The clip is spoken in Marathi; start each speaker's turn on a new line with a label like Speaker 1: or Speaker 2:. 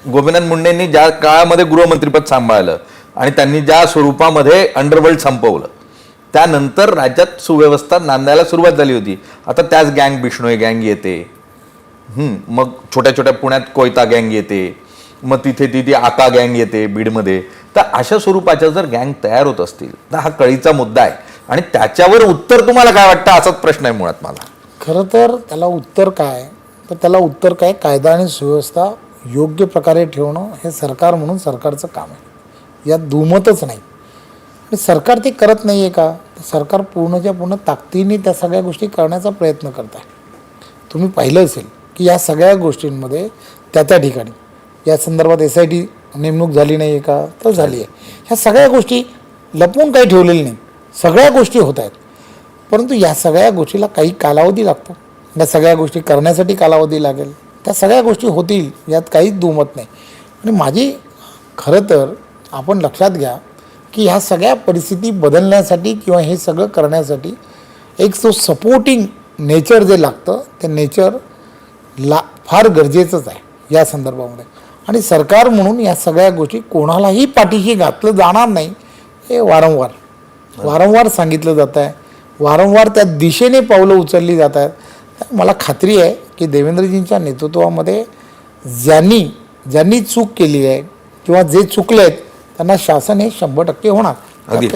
Speaker 1: गोपीनाथ मुंडेंनी ज्या काळामध्ये गृहमंत्रीपद सांभाळलं आणि त्यांनी ज्या स्वरूपामध्ये अंडरवर्ल्ड संपवलं, त्यानंतर राज्यात सुव्यवस्था नांदायला सुरुवात झाली होती. आता त्याच गँग, बिष्णोई गँग येते, मग छोट्या छोट्या पुण्यात कोयता गँग येते, मग तिथे तिथे आका गँग येते बीडमध्ये. तर अशा स्वरूपाच्या जर गँग तयार होत असतील तर हा कळीचा मुद्दा आहे. आणि त्याच्यावर उत्तर तुम्हाला काय वाटतं असाच प्रश्न आहे मुळात मला.
Speaker 2: खरं तर त्याला उत्तर काय, तर त्याला उत्तर काय, कायदा आणि सुव्यवस्था योग्य प्रकारे ठेवणं हे सरकार म्हणून सरकारचं काम आहे, यात दुमतच नाही. आणि सरकार ते करत नाही आहे का? सरकार पूर्णच्या पूर्ण ताकदीने त्या सगळ्या गोष्टी करण्याचा प्रयत्न करत आहे. तुम्ही पाहिलं असेल की या सगळ्या गोष्टींमध्ये त्या ठिकाणी या संदर्भात SIT नेमणूक झाली नाही आहे का? तर झाली आहे. ह्या सगळ्या गोष्टी लपवून काही ठेवलेल्या नाही, सगळ्या गोष्टी होत आहेत. परंतु या सगळ्या गोष्टीला काही कालावधी लागतो. या सगळ्या गोष्टी करण्यासाठी कालावधी लागेल, त्या सगळ्या गोष्टी होतील, यात काहीच दुमत नाही. आणि माझी खरं तर आपण लक्षात घ्या की ह्या सगळ्या परिस्थिती बदलण्यासाठी किंवा हे सगळं करण्यासाठी एक जो सपोर्टिंग नेचर जे लागतं ते नेचर फार गरजेचंच आहे या संदर्भामध्ये. आणि सरकार म्हणून या सगळ्या गोष्टी कोणालाही पाठीशी घातलं जाणार नाही हे वारंवार सांगितलं जात आहे. वारंवार त्या दिशेने पावलं उचलली जात आहेत. मला खात्री आहे की देवेंद्रजींच्या नेतृत्वामध्ये ज्यांनी चूक केली आहे किंवा जे चुकले आहेत त्यांना शासन हे 100% होणार.
Speaker 1: अगदी